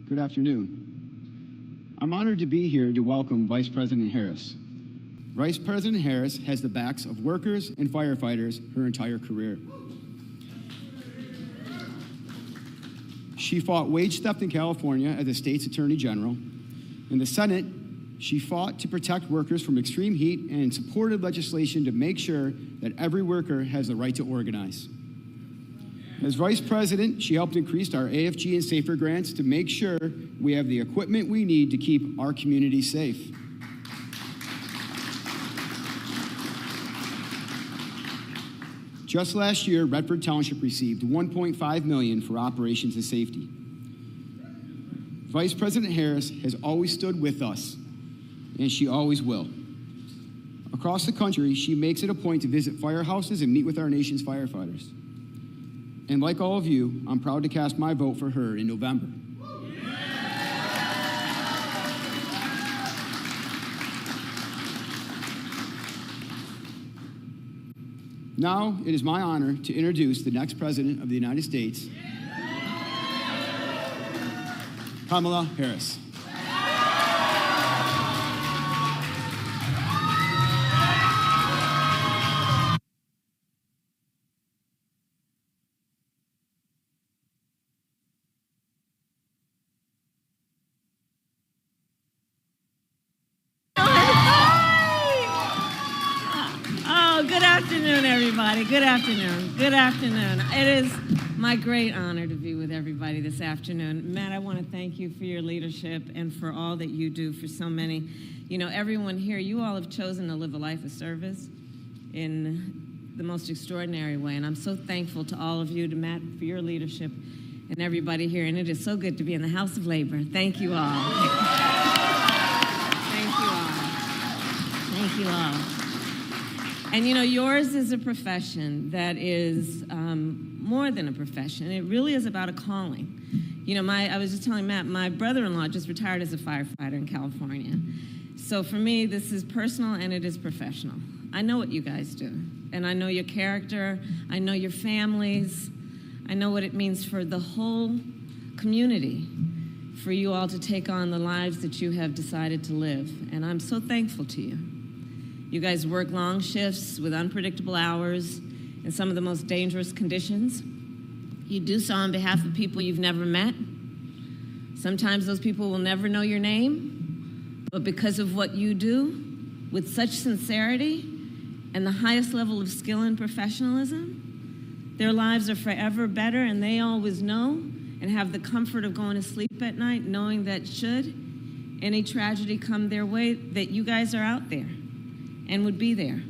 Good afternoon. I'm honored to be here to welcome Vice President Harris. Vice President Harris has the backs of workers and firefighters her entire career. She fought wage theft in California as the state's Attorney General. In the Senate, she fought to protect workers from extreme heat and supported legislation to make sure that every worker has the right to organize. As Vice President, she helped increase our AFG and SAFER grants to make sure we have the equipment we need to keep our community safe. Just last year, Redford Township received $1.5 million for operations and safety. Vice President Harris has always stood with us, and she always will. Across the country, she makes it a point to visit firehouses and meet with our nation's firefighters. And like all of you, I'm proud to cast my vote for her in November. Now, it is my honor to introduce the next President of the United States, Kamala Harris. Good afternoon, everybody. Good afternoon. Good afternoon. It is my great honor to be with everybody this afternoon. Matt, I want to thank you for your leadership and for all that you do for so many. You know, everyone here, you all have chosen to live a life of service in the most extraordinary way. And I'm so thankful to all of you, to Matt, for your leadership and everybody here. And it is so good to be in the House of Labor. Thank you all. Thank you all. Thank you all. And you know, yours is a profession that is more than a profession. It really is about a calling. You know, I was just telling Matt, my brother-in-law just retired as a firefighter in California. So for me, this is personal and it is professional. I know what you guys do. And I know your character. I know your families. I know what it means for the whole community, for you all to take on the lives that you have decided to live. And I'm so thankful to you. You guys work long shifts with unpredictable hours in some of the most dangerous conditions. You do so on behalf of people you've never met. Sometimes those people will never know your name, but because of what you do, with such sincerity and the highest level of skill and professionalism, their lives are forever better, and they always know and have the comfort of going to sleep at night knowing that should any tragedy come their way, that you guys are out there and would be there.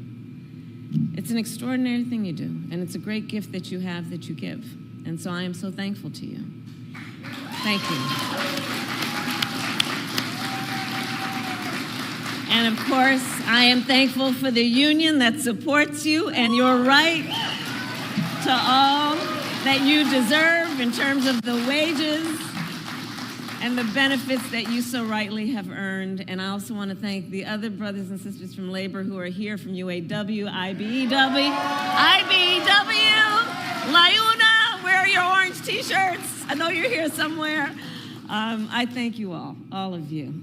It's an extraordinary thing you do, and it's a great gift that you have that you give. And so I am so thankful to you. Thank you. And of course, I am thankful for the union that supports you and your right to all that you deserve in terms of the wages and the benefits that you so rightly have earned. And I also want to thank the other brothers and sisters from labor who are here from UAW, IBEW, LIUNA, where are your orange t-shirts? I know you're here somewhere. I thank you all of you.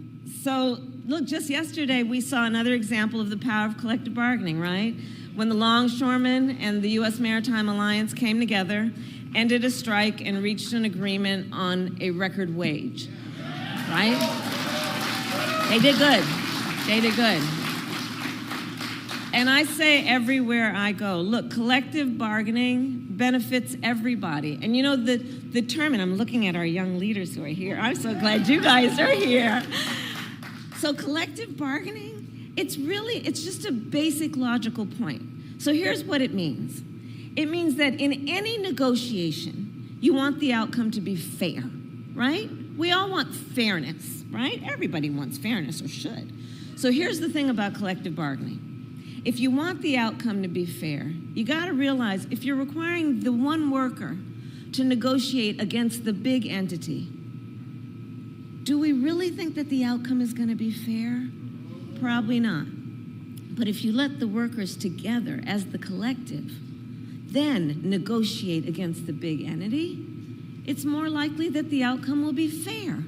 So look, just yesterday we saw another example of the power of collective bargaining, right? When the longshoremen and the U.S. Maritime Alliance came together, ended a strike, and reached an agreement on a record wage, right? They did good. They did good. And I say everywhere I go, look, collective bargaining benefits everybody. And you know, the term, and I'm looking at our young leaders who are here. I'm so glad you guys are here. So collective bargaining, it's just a basic logical point. So here's what it means. It means that in any negotiation, you want the outcome to be fair, right? We all want fairness, right? Everybody wants fairness, or should. So here's the thing about collective bargaining. If you want the outcome to be fair, you gotta realize if you're requiring the one worker to negotiate against the big entity, do we really think that the outcome is gonna be fair? Probably not. But if you let the workers together as the collective, then negotiate against the big entity, it's more likely that the outcome will be fair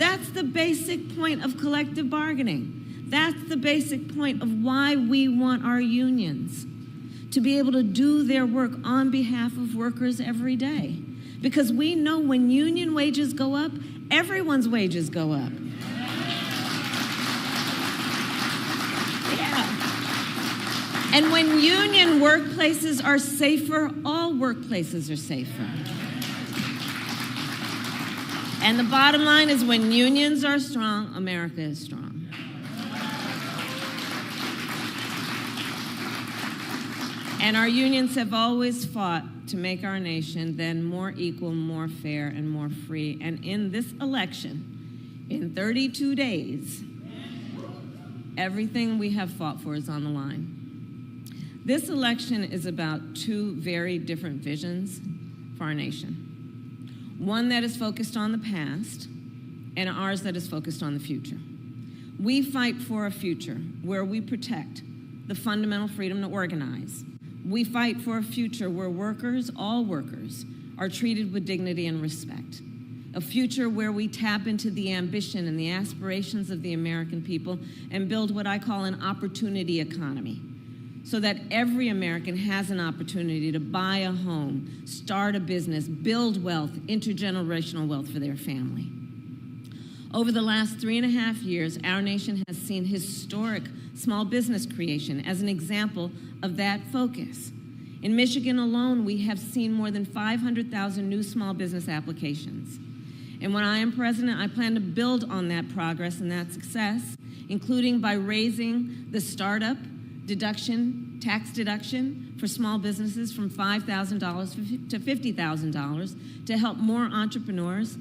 That's the basic point of collective bargaining. That's the basic point of why we want our unions to be able to do their work on behalf of workers every day. Because we know when union wages go up, everyone's wages go up. Yeah. And when union workplaces are safer, all workplaces are safer. And the bottom line is when unions are strong, America is strong. And our unions have always fought to make our nation then more equal, more fair, and more free. And in this election, in 32 days, everything we have fought for is on the line. This election is about two very different visions for our nation. One that is focused on the past, and ours that is focused on the future. We fight for a future where we protect the fundamental freedom to organize. We fight for a future where workers, all workers, are treated with dignity and respect. A future where we tap into the ambition and the aspirations of the American people and build what I call an opportunity economy, so that every American has an opportunity to buy a home, start a business, build wealth, intergenerational wealth for their family. Over the last 3.5 years, our nation has seen historic small business creation as an example of that focus. In Michigan alone, we have seen more than 500,000 new small business applications. And when I am president, I plan to build on that progress and that success, including by raising the startup deduction, tax deduction for small businesses from $5,000 to $50,000 to help more entrepreneurs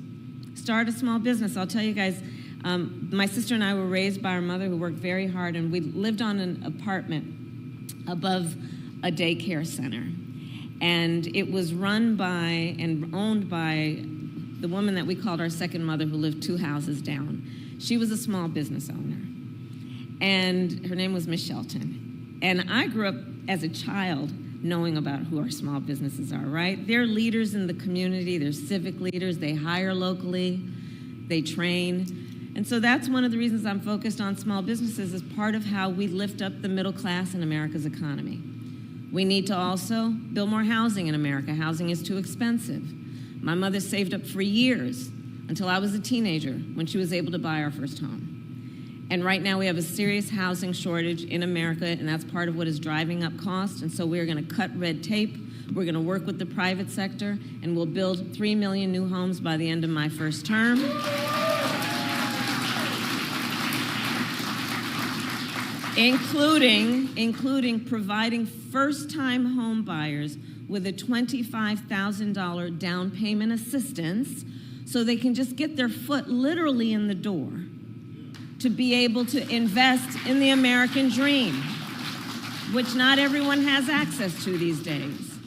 start a small business. I'll tell you guys, my sister and I were raised by our mother who worked very hard, and we lived on an apartment above a daycare center. And it was run by and owned by the woman that we called our second mother, who lived 2 houses down. She was a small business owner, and her name was Miss Shelton. And I grew up as a child knowing about who our small businesses are, right? They're leaders in the community, they're civic leaders, they hire locally, they train. And so that's one of the reasons I'm focused on small businesses as part of how we lift up the middle class in America's economy. We need to also build more housing in America. Housing is too expensive. My mother saved up for years until I was a teenager when she was able to buy our first home. And right now we have a serious housing shortage in America, and that's part of what is driving up costs. And so we're going to cut red tape. We're going to work with the private sector, and we'll build 3 million new homes by the end of my first term. Including providing first-time home buyers with a $25,000 down payment assistance so they can just get their foot literally in the door to be able to invest in the American dream, which not everyone has access to these days.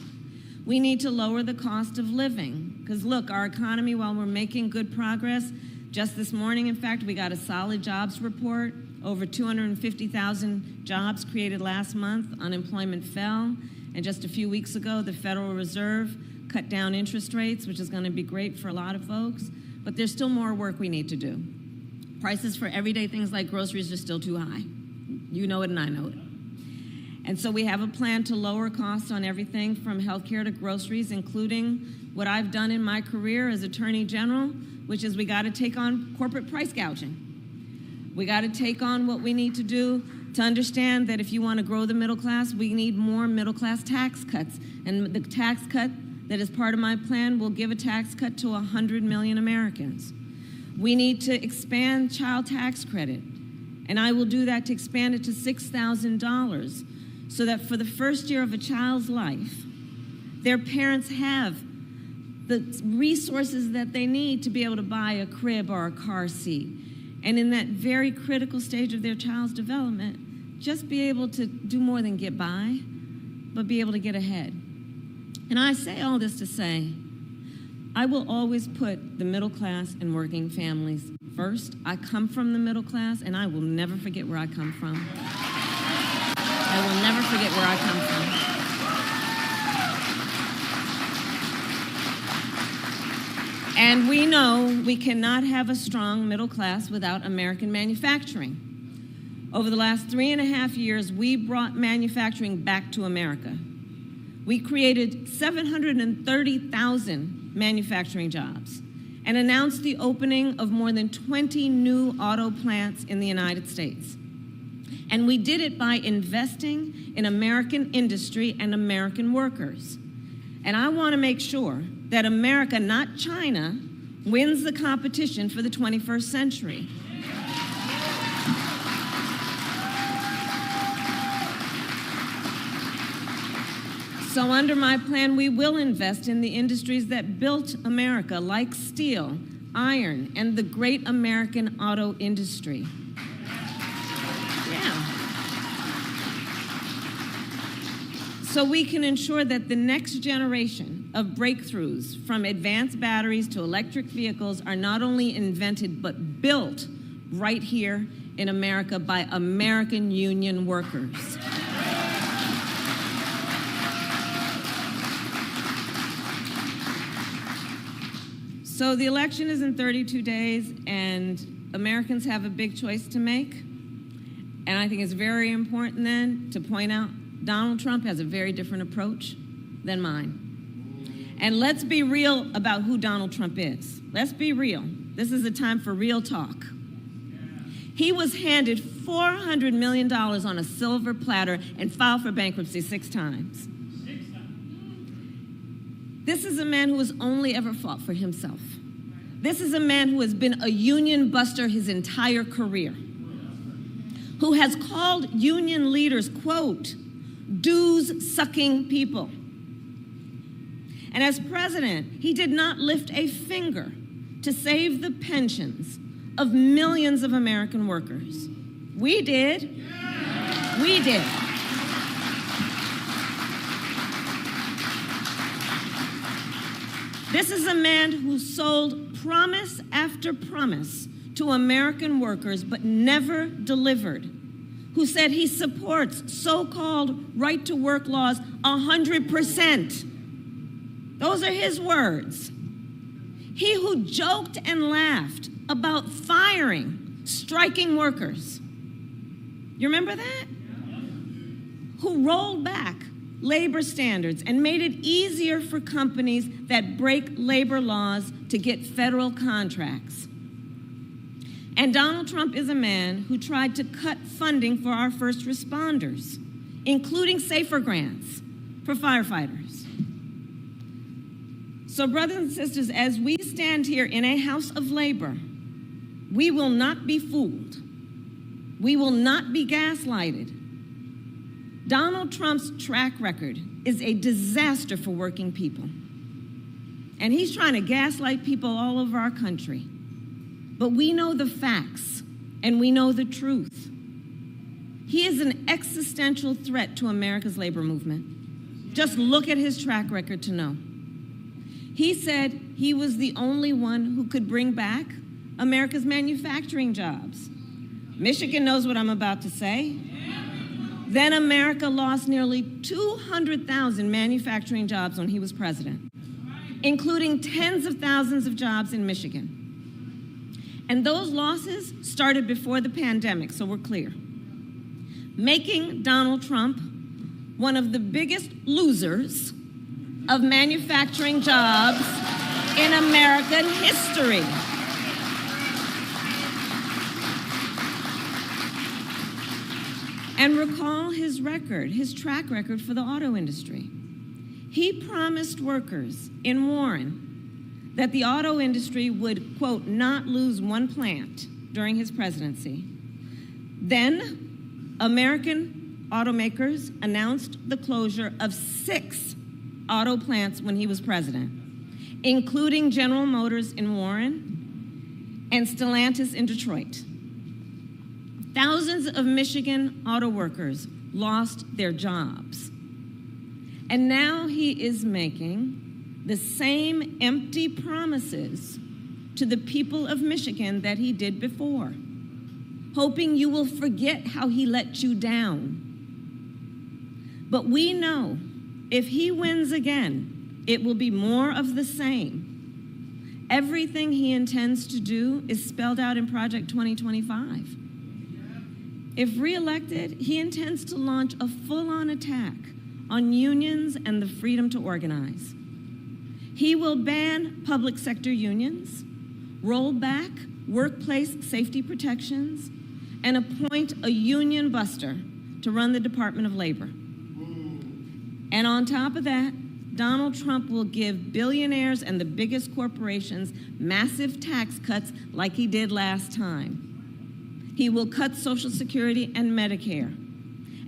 We need to lower the cost of living, because look, our economy, while we're making good progress, just this morning, in fact, we got a solid jobs report, over 250,000 jobs created last month, unemployment fell, and just a few weeks ago, the Federal Reserve cut down interest rates, which is going to be great for a lot of folks, but there's still more work we need to do. Prices for everyday things like groceries are still too high. You know it and I know it. And so we have a plan to lower costs on everything from healthcare to groceries, including what I've done in my career as Attorney General, which is we got to take on corporate price gouging. We got to take on what we need to do to understand that if you want to grow the middle class, we need more middle class tax cuts. And the tax cut that is part of my plan will give a tax cut to 100 million Americans. We need to expand child tax credit, and I will do that to expand it to $6,000 so that for the first year of a child's life, their parents have the resources that they need to be able to buy a crib or a car seat. And in that very critical stage of their child's development, just be able to do more than get by, but be able to get ahead. And I say all this to say, I will always put the middle class and working families first. I come from the middle class, and I will never forget where I come from. I will never forget where I come from. And we know we cannot have a strong middle class without American manufacturing. Over the last 3.5 years, we brought manufacturing back to America. We created 730,000 manufacturing jobs and announced the opening of more than 20 new auto plants in the United States. And we did it by investing in American industry and American workers. And I want to make sure that America, not China, wins the competition for the 21st century. So under my plan, we will invest in the industries that built America, like steel, iron, and the great American auto industry. Yeah. So we can ensure that the next generation of breakthroughs, from advanced batteries to electric vehicles, are not only invented but built right here in America by American union workers. So the election is in 32 days, and Americans have a big choice to make. And I think it's very important then to point out Donald Trump has a very different approach than mine. And let's be real about who Donald Trump is. Let's be real. This is a time for real talk. He was handed $400 million on a silver platter and filed for bankruptcy 6 times. This is a man who has only ever fought for himself. This is a man who has been a union buster his entire career, who has called union leaders, quote, dues-sucking people. And as president, he did not lift a finger to save the pensions of millions of American workers. We did. We did. This is a man who sold promise after promise to American workers but never delivered, who said he supports so-called right-to-work laws 100%. Those are his words. He who joked and laughed about firing striking workers. You remember that? Who rolled back labor standards and made it easier for companies that break labor laws to get federal contracts. And Donald Trump is a man who tried to cut funding for our first responders, including SAFER grants for firefighters. So brothers and sisters, as we stand here in a house of labor, we will not be fooled. We will not be gaslighted. Donald Trump's track record is a disaster for working people. And he's trying to gaslight people all over our country. But we know the facts, and we know the truth. He is an existential threat to America's labor movement. Just look at his track record to know. He said he was the only one who could bring back America's manufacturing jobs. Michigan knows what I'm about to say. Then America lost nearly 200,000 manufacturing jobs when he was president, including tens of thousands of jobs in Michigan. And those losses started before the pandemic, so we're clear, making Donald Trump one of the biggest losers of manufacturing jobs in American history. And recall his record, his track record for the auto industry. He promised workers in Warren that the auto industry would, quote, not lose one plant during his presidency. Then, American automakers announced the closure of 6 auto plants when he was president, including General Motors in Warren and Stellantis in Detroit. Thousands of Michigan auto workers lost their jobs. And now he is making the same empty promises to the people of Michigan that he did before, hoping you will forget how he let you down. But we know if he wins again, it will be more of the same. Everything he intends to do is spelled out in Project 2025. If reelected, he intends to launch a full-on attack on unions and the freedom to organize. He will ban public sector unions, roll back workplace safety protections, and appoint a union buster to run the Department of Labor. And on top of that, Donald Trump will give billionaires and the biggest corporations massive tax cuts like he did last time. He will cut Social Security and Medicare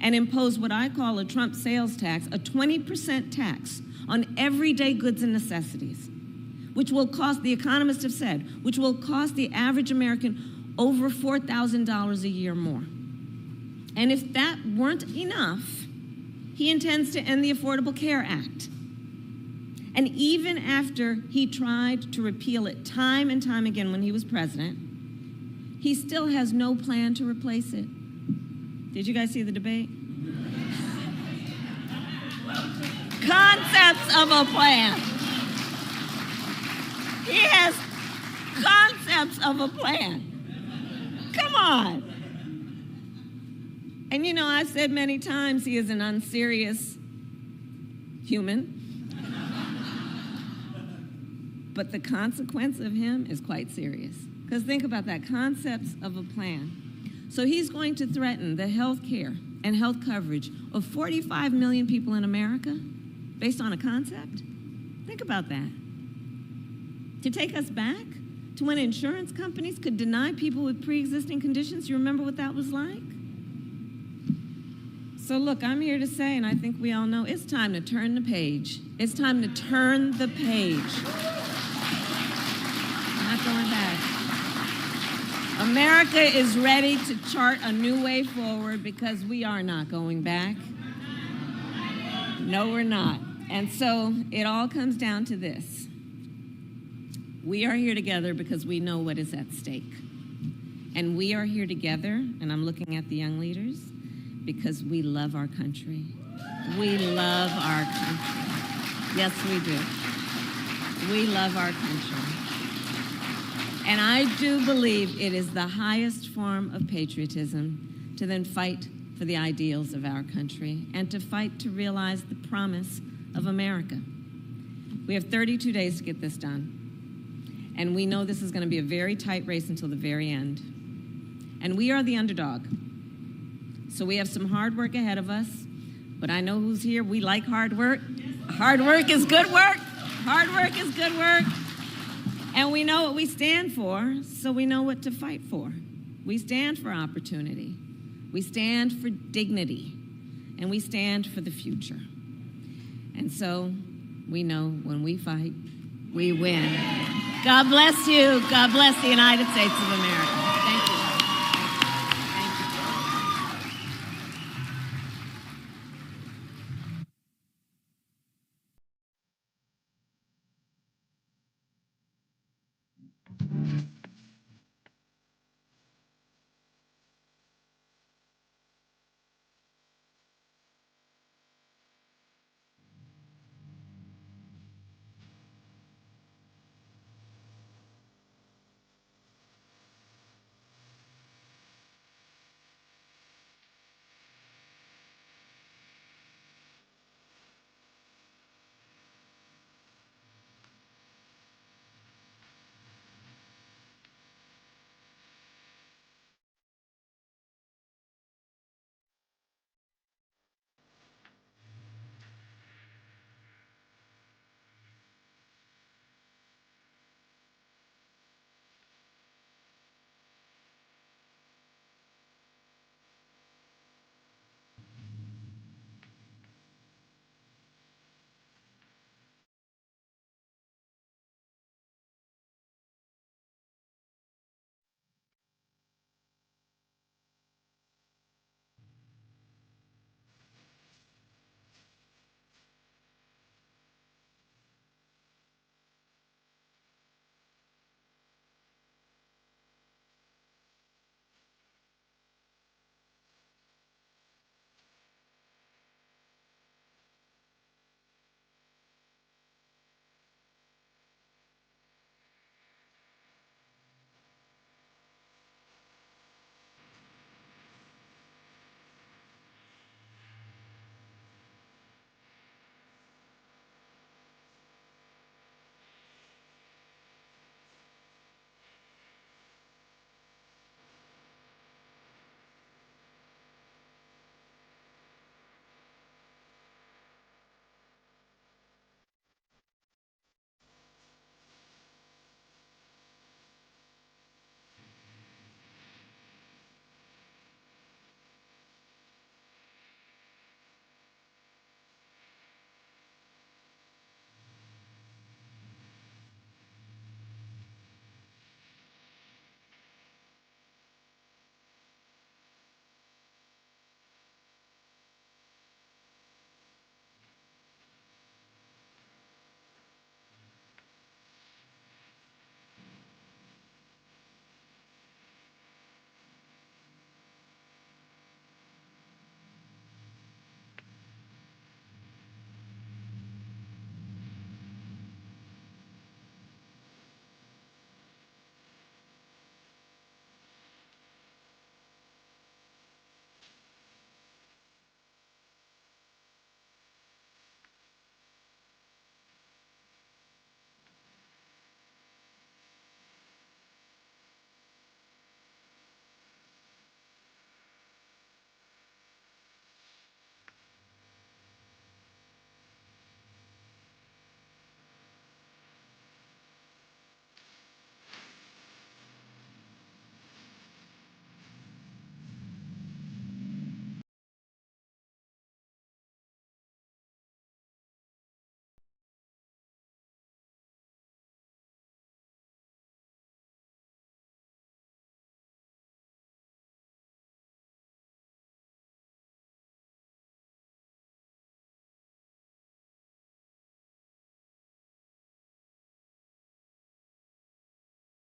and impose what I call a Trump sales tax, a 20% tax on everyday goods and necessities, which will cost, the economists have said, which will cost the average American over $4,000 a year more. And if that weren't enough, he intends to end the Affordable Care Act. And even after he tried to repeal it time and time again when he was president, he still has no plan to replace it. Did you guys see the debate? Concepts of a plan. He has concepts of a plan. Come on. And you know, I've said many times he is an unserious human. But the consequence of him is quite serious. Because think about that, concepts of a plan. So he's going to threaten the health care and health coverage of 45 million people in America based on a concept? Think about that. To take us back to when insurance companies could deny people with pre-existing conditions. You remember what that was like? So look, I'm here to say, and I think we all know, it's time to turn the page. It's time to turn the page. Not going back. America is ready to chart a new way forward because we are not going back. No, we're not. And so it all comes down to this. We are here together because we know what is at stake. And we are here together, and I'm looking at the young leaders, because we love our country. We love our country. Yes, we do. We love our country. And I do believe it is the highest form of patriotism to then fight for the ideals of our country and to fight to realize the promise of America. We have 32 days to get this done. And we know this is going to be a very tight race until the very end. And we are the underdog. So we have some hard work ahead of us. But I know who's here. We like hard work. Hard work is good work. Hard work is good work. And we know what we stand for, so we know what to fight for. We stand for opportunity. We stand for dignity. And we stand for the future. And so we know when we fight, we win. God bless you. God bless the United States of America.